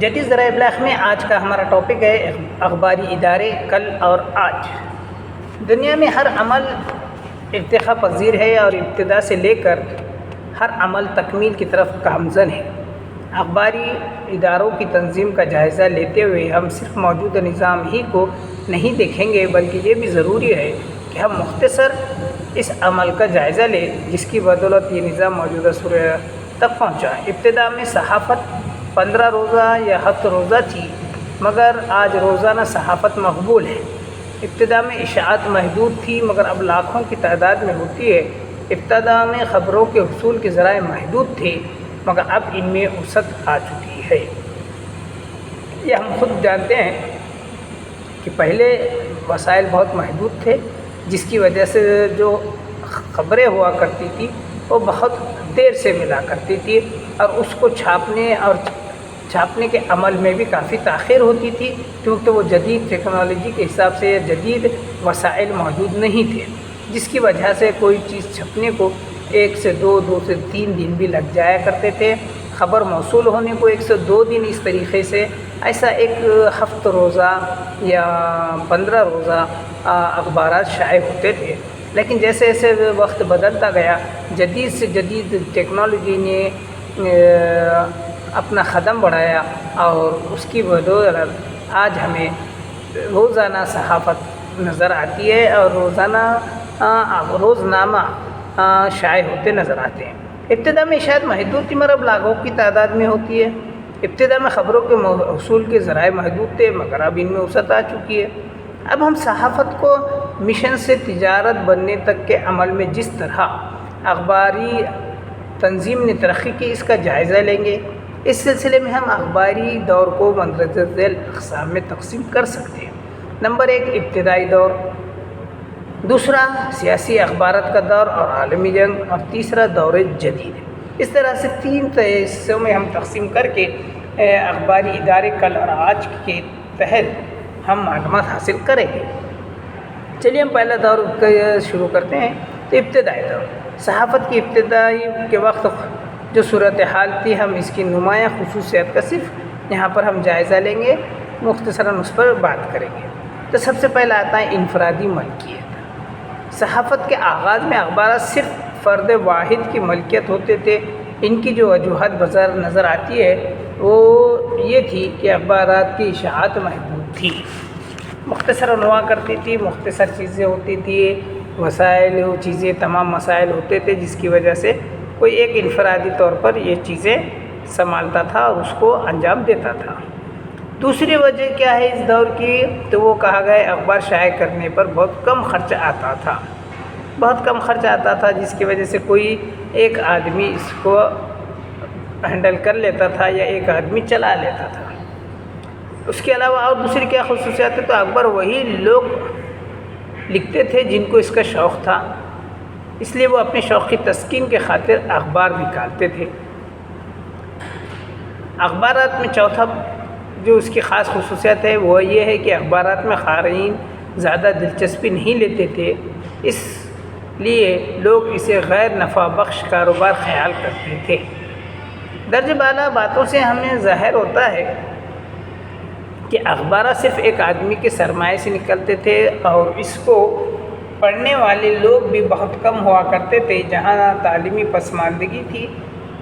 جدید ذرائع ابلاغ میں آج کا ہمارا ٹاپک ہے اخباری ادارے کل اور آج۔ دنیا میں ہر عمل ارتقا پذیر ہے اور ابتدا سے لے کر ہر عمل تکمیل کی طرف گامزن ہے۔ اخباری اداروں کی تنظیم کا جائزہ لیتے ہوئے ہم صرف موجودہ نظام ہی کو نہیں دیکھیں گے بلکہ یہ بھی ضروری ہے کہ ہم مختصر اس عمل کا جائزہ لیں جس کی بدولت یہ نظام موجودہ صورت تک پہنچا۔ ابتدا میں صحافت 15 روزہ یا 7 روزہ تھی، مگر آج روزانہ صحافت مقبول ہے۔ ابتدا میں اشاعت محدود تھی مگر اب لاکھوں کی تعداد میں ہوتی ہے۔ ابتدا میں خبروں کے حصول کے ذرائع محدود تھے مگر اب ان میں وسعت آ چکی ہے۔ یہ ہم خود جانتے ہیں کہ پہلے وسائل بہت محدود تھے جس کی وجہ سے جو خبریں ہوا کرتی تھی وہ بہت دیر سے ملا کرتی تھی اور اس کو چھاپنے کے عمل میں بھی کافی تاخیر ہوتی تھی کیونکہ وہ جدید ٹیکنالوجی کے حساب سے جدید وسائل موجود نہیں تھے، جس کی وجہ سے کوئی چیز چھپنے کو 1 سے 2 سے 3 دن بھی لگ جایا کرتے تھے۔ خبر موصول ہونے کو 1 سے 2 دن، اس طریقے سے ایسا ایک 7 روزہ یا 15 روزہ اخبارات شائع ہوتے تھے۔ لیکن جیسے جیسے وقت بدلتا گیا، جدید سے جدید ٹیکنالوجی نے اپنا قدم بڑھایا اور اس کی بدولت آج ہمیں روزانہ صحافت نظر آتی ہے اور روزنامہ شائع ہوتے نظر آتے ہیں۔ ابتدا میں شاید محدود تھی مگر اب لاکھوں کی تعداد میں ہوتی ہے۔ ابتدا میں خبروں کے حصول کے ذرائع محدود تھے مگر اب ان میں وسعت آ چکی ہے۔ اب ہم صحافت کو مشن سے تجارت بننے تک کے عمل میں جس طرح اخباری تنظیم نے ترقی کی اس کا جائزہ لیں گے۔ اس سلسلے میں ہم اخباری دور کو مندرجہ ذیل اقسام میں تقسیم کر سکتے ہیں۔ نمبر 1 ابتدائی دور، دوسرا سیاسی اخبارات کا دور اور عالمی جنگ، اور تیسرا دور جدید۔ اس طرح سے 3 حصوں میں ہم تقسیم کر کے اخباری ادارے کل اور آج کے تحت ہم معلومات حاصل کریں گے۔ چلیے ہم پہلا دور شروع کرتے ہیں۔ تو ابتدائی دور، صحافت کی ابتدائی کے وقت جو صورتحال تھی، ہم اس کی نمایاں خصوصیات کا صرف یہاں پر ہم جائزہ لیں گے، مختصراً اس پر بات کریں گے۔ تو سب سے پہلا آتا ہے انفرادی ملکیت۔ صحافت کے آغاز میں اخبارات صرف فرد واحد کی ملکیت ہوتے تھے۔ ان کی جو وجوہات بظاہر نظر آتی ہے وہ یہ تھی کہ اخبارات کی اشاعت محدود تھی، مختصراً ہوا کرتی تھی، مختصر چیزیں ہوتی تھی، وسائل چیزیں تمام مسائل ہوتے تھے جس کی وجہ سے کوئی ایک انفرادی طور پر یہ چیزیں سنبھالتا تھا اور اس کو انجام دیتا تھا۔ دوسری وجہ کیا ہے اس دور کی، تو وہ کہا گیا اخبار شائع کرنے پر بہت کم خرچ آتا تھا جس کی وجہ سے کوئی ایک آدمی اس کو ہینڈل کر لیتا تھا یا ایک آدمی چلا لیتا تھا۔ اس کے علاوہ اور دوسری کیا خصوصیات ہے، تو اخبار وہی لوگ لکھتے تھے جن کو اس کا شوق تھا، اس لیے وہ اپنے شوق کی تسکین کے خاطر اخبار نکالتے تھے۔ اخبارات میں چوتھا جو اس کی خاص خصوصیت ہے وہ یہ ہے کہ اخبارات میں قارئین زیادہ دلچسپی نہیں لیتے تھے، اس لیے لوگ اسے غیر نفع بخش کاروبار خیال کرتے تھے۔ درجہ بالا باتوں سے ہمیں ظاہر ہوتا ہے کہ اخبارات صرف ایک آدمی کے سرمایے سے نکلتے تھے اور اس کو پڑھنے والے لوگ بھی بہت کم ہوا کرتے تھے۔ جہاں تعلیمی پسماندگی تھی،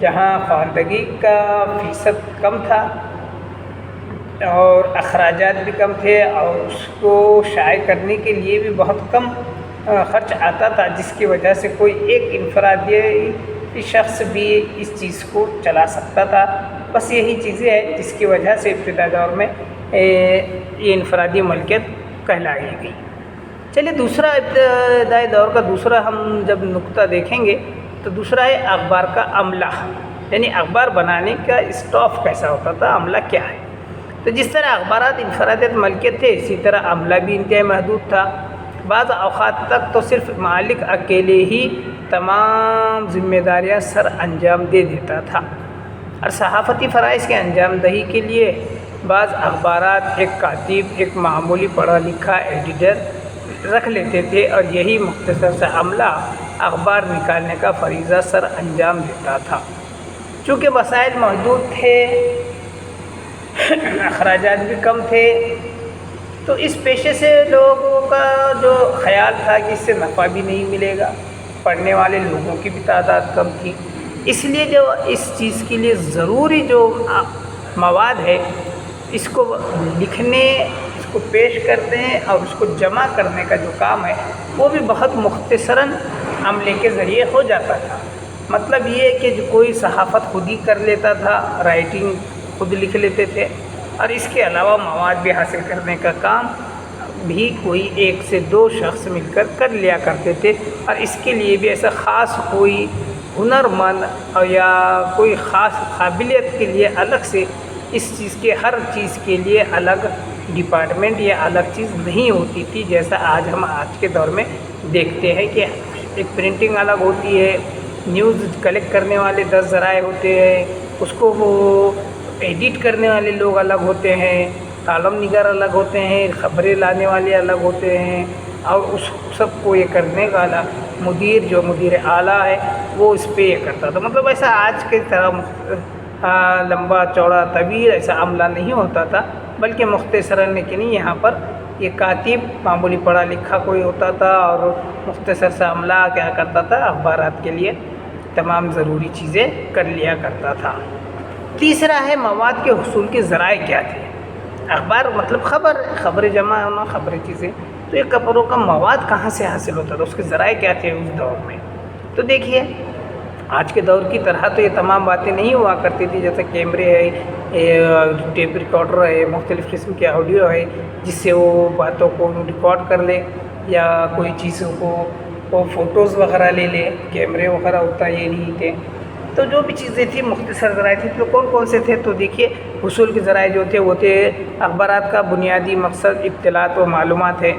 جہاں خواندگی کا فیصد کم تھا اور اخراجات بھی کم تھے اور اس کو شائع کرنے کے لیے بھی بہت کم خرچ آتا تھا، جس کی وجہ سے کوئی ایک انفرادی شخص بھی اس چیز کو چلا سکتا تھا۔ بس یہی چیزیں ہیں جس کی وجہ سے ابتدائی دور میں یہ انفرادی ملکیت کہلائی گئی۔ چلیے دوسرا ابتدائی دور کا دوسرا ہم جب نقطہ دیکھیں گے تو دوسرا ہے اخبار کا عملہ، یعنی اخبار بنانے کا اسٹاف کیسا ہوتا تھا، عملہ کیا ہے۔ تو جس طرح اخبارات انفرادیت ملکیت تھے اسی طرح عملہ بھی انتہائی محدود تھا۔ بعض اوقات تک تو صرف مالک اکیلے ہی تمام ذمہ داریاں سر انجام دے دیتا تھا، اور صحافتی فرائض کے انجام دہی کے لیے بعض اخبارات ایک کاتب، ایک معمولی پڑھا لکھا ایڈیٹر رکھ لیتے تھے اور یہی مختصر سا عملہ اخبار نکالنے کا فریضہ سر انجام دیتا تھا۔ چونکہ وسائل محدود تھے اخراجات بھی کم تھے، تو اس پیشے سے لوگوں کا جو خیال تھا کہ اس سے نفع بھی نہیں ملے گا، پڑھنے والے لوگوں کی بھی تعداد کم تھی، اس لیے جو اس چیز کے لیے ضروری جو مواد ہے اس کو لکھنے، اس کو پیش کرنے اور اس کو جمع کرنے کا جو کام ہے وہ بھی بہت مختصراً عملے کے ذریعے ہو جاتا تھا۔ مطلب یہ ہے کہ جو کوئی صحافت خود ہی کر لیتا تھا، رائٹنگ خود لکھ لیتے تھے، اور اس کے علاوہ مواد بھی حاصل کرنے کا کام بھی کوئی 1 سے 2 شخص مل کر لیا کرتے تھے، اور اس کے لیے بھی ایسا خاص کوئی ہنرمند اور یا کوئی خاص قابلیت کے لیے الگ سے اس چیز کے ہر چیز کے لیے الگ ڈپارٹمنٹ یا الگ چیز نہیں ہوتی تھی، جیسا ہم آج کے دور میں دیکھتے ہیں کہ ایک پرنٹنگ الگ ہوتی ہے، نیوز کلیکٹ کرنے والے 10 ذرائع ہوتے ہیں، اس کو وہ ایڈٹ کرنے والے لوگ الگ ہوتے ہیں، کالم نگار الگ ہوتے ہیں، خبریں لانے والے الگ ہوتے ہیں، اور اس سب کو یہ کرنے والا مدیر اعلیٰ ہے وہ اس پہ یہ کرتا تھا۔ مطلب ایسا آج کے طرح لمبا چوڑا طویل ایسا عملہ نہیں ہوتا تھا، بلکہ مختصراً، لیکن یہاں پر یہ کاتب معمولی پڑھا لکھا کوئی ہوتا تھا اور مختصر سا عملہ کیا کرتا تھا، اخبارات کے لیے تمام ضروری چیزیں کر لیا کرتا تھا۔ تیسرا ہے مواد کے حصول کے ذرائع کیا تھے۔ اخبار مطلب خبر جمع ہونا، خبریں چیزیں، تو یہ خبروں کا مواد کہاں سے حاصل ہوتا تھا، اس کے ذرائع کیا تھے اس دور میں۔ تو دیکھیے آج کے دور کی طرح تو یہ تمام باتیں نہیں ہوا کرتی تھی، جیسے کیمرے ہے، ٹیپ ریکارڈر ہے، مختلف قسم کے آڈیو ہے جس سے وہ باتوں کو ریکارڈ کر لے، یا کوئی چیزوں کو وہ فوٹوز وغیرہ لے لے، کیمرے وغیرہ ہوتا یہ نہیں تھے۔ تو جو بھی چیزیں تھیں مختصر ذرائع تھیں، تو کون سے تھے؟ تو دیکھیے حصول کے ذرائع جو تھے وہ تھے اخبارات کا بنیادی مقصد اطلاعات و معلومات ہے۔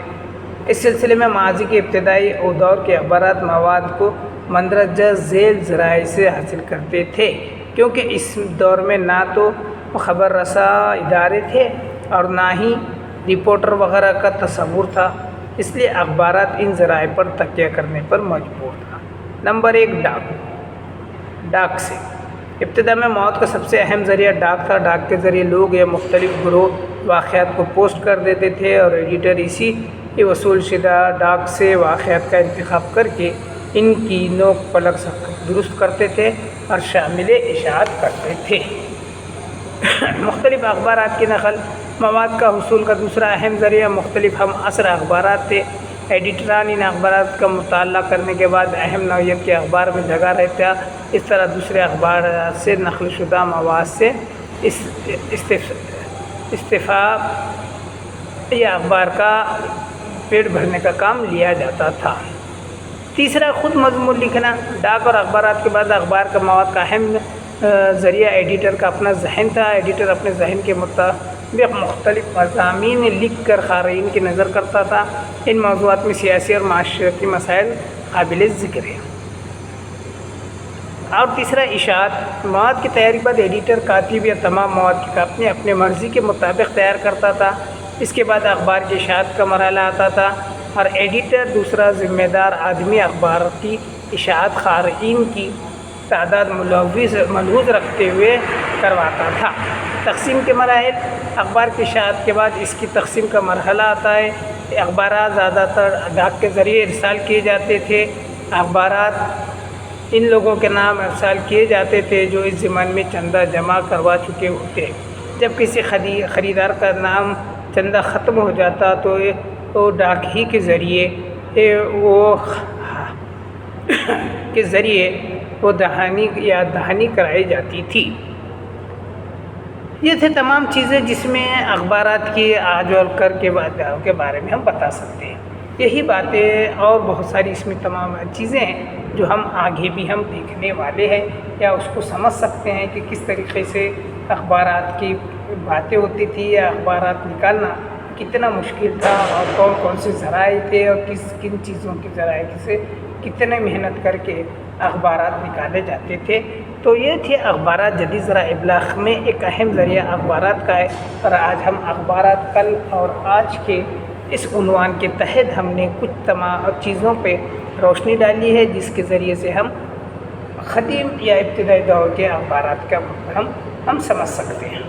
اس سلسلے میں ماضی کے ابتدائی دور کے اخبارات مواد کو مندرجہ ذیل ذرائع سے حاصل کرتے تھے، کیونکہ اس دور میں نہ تو خبر رساں ادارے تھے اور نہ ہی رپورٹر وغیرہ کا تصور تھا، اس لیے اخبارات ان ذرائع پر تکیہ کرنے پر مجبور تھا۔ نمبر 1 ڈاک سے ابتدا میں مواد کا سب سے اہم ذریعہ ڈاک تھا۔ ڈاک کے ذریعے لوگ یا مختلف گروہ واقعات کو پوسٹ کر دیتے تھے، اور ایڈیٹر اسی وصول شدہ ڈاک سے واقعات کا انتخاب کر کے ان کی نوک پلک درست کرتے تھے اور شامل اشاعت کرتے تھے۔ مختلف اخبارات کی نقل مواد کا حصول کا دوسرا اہم ذریعہ مختلف ہم عصر اخبارات تھے۔ ایڈیٹران ان اخبارات کا مطالعہ کرنے کے بعد اہم نوعیت کے اخبار میں جگہ رہتا، اس طرح دوسرے اخبارات سے نقل شدہ مواد سے استفاء یا اخبار کا پیٹ بھرنے کا کام لیا جاتا تھا۔ تیسرا خود مضمون لکھنا۔ ڈاک اور اخبارات کے بعد اخبار کا مواد کا اہم ذریعہ ایڈیٹر کا اپنا ذہن تھا۔ ایڈیٹر اپنے ذہن کے مطابق مختلف مضامین لکھ کر قارئین کی نظر کرتا تھا۔ ان موضوعات میں سیاسی اور معاشرتی مسائل قابل ذکر ہیں۔ اور تیسرا اشاعت۔ مواد کی تیاری کے بعد ایڈیٹر کاتب یا تمام مواد کی کاپی اپنے مرضی کے مطابق تیار کرتا تھا۔ اس کے بعد اخبار کی اشاعت کا مرحلہ آتا تھا، اور ایڈیٹر دوسرا ذمہ دار آدمی اخبار کی اشاعت قارئین کی تعداد ملحوظ رکھتے ہوئے کرواتا تھا۔ تقسیم کے مراحل۔ اخبار کی اشاعت کے بعد اس کی تقسیم کا مرحلہ آتا ہے۔ اخبارات زیادہ تر ڈاک کے ذریعے ارسال کیے جاتے تھے۔ اخبارات ان لوگوں کے نام ارسال کیے جاتے تھے جو اس ضمن میں چندہ جمع کروا چکے ہوتے۔ جب کسی خریدار کا نام چندہ ختم ہو جاتا تو وہ ڈاک ہی کے ذریعے وہ دہانی کرائی جاتی تھی۔ یہ تھے تمام چیزیں جس میں اخبارات کی آج اور کل کے بارے میں ہم بتا سکتے ہیں۔ یہی باتیں اور بہت ساری اس میں تمام چیزیں ہیں جو ہم آگے بھی ہم دیکھنے والے ہیں، یا اس کو سمجھ سکتے ہیں کہ کس طریقے سے اخبارات کی باتیں ہوتی تھی، یا اخبارات نکالنا کتنا مشکل تھا، اور کون کون سے ذرائع تھے، اور کن چیزوں کے ذرائع سے کتنے محنت کر کے اخبارات نکالے جاتے تھے۔ تو یہ تھے اخبارات جدید ذرائع ابلاغ میں ایک اہم ذریعہ اخبارات کا ہے، اور آج ہم اخبارات کل اور آج کے اس عنوان کے تحت ہم نے کچھ تمام چیزوں پہ روشنی ڈالی ہے، جس کے ذریعے سے ہم قدیم یا ابتدائی دور کے اخبارات کا ہم سمجھ سکتے ہیں۔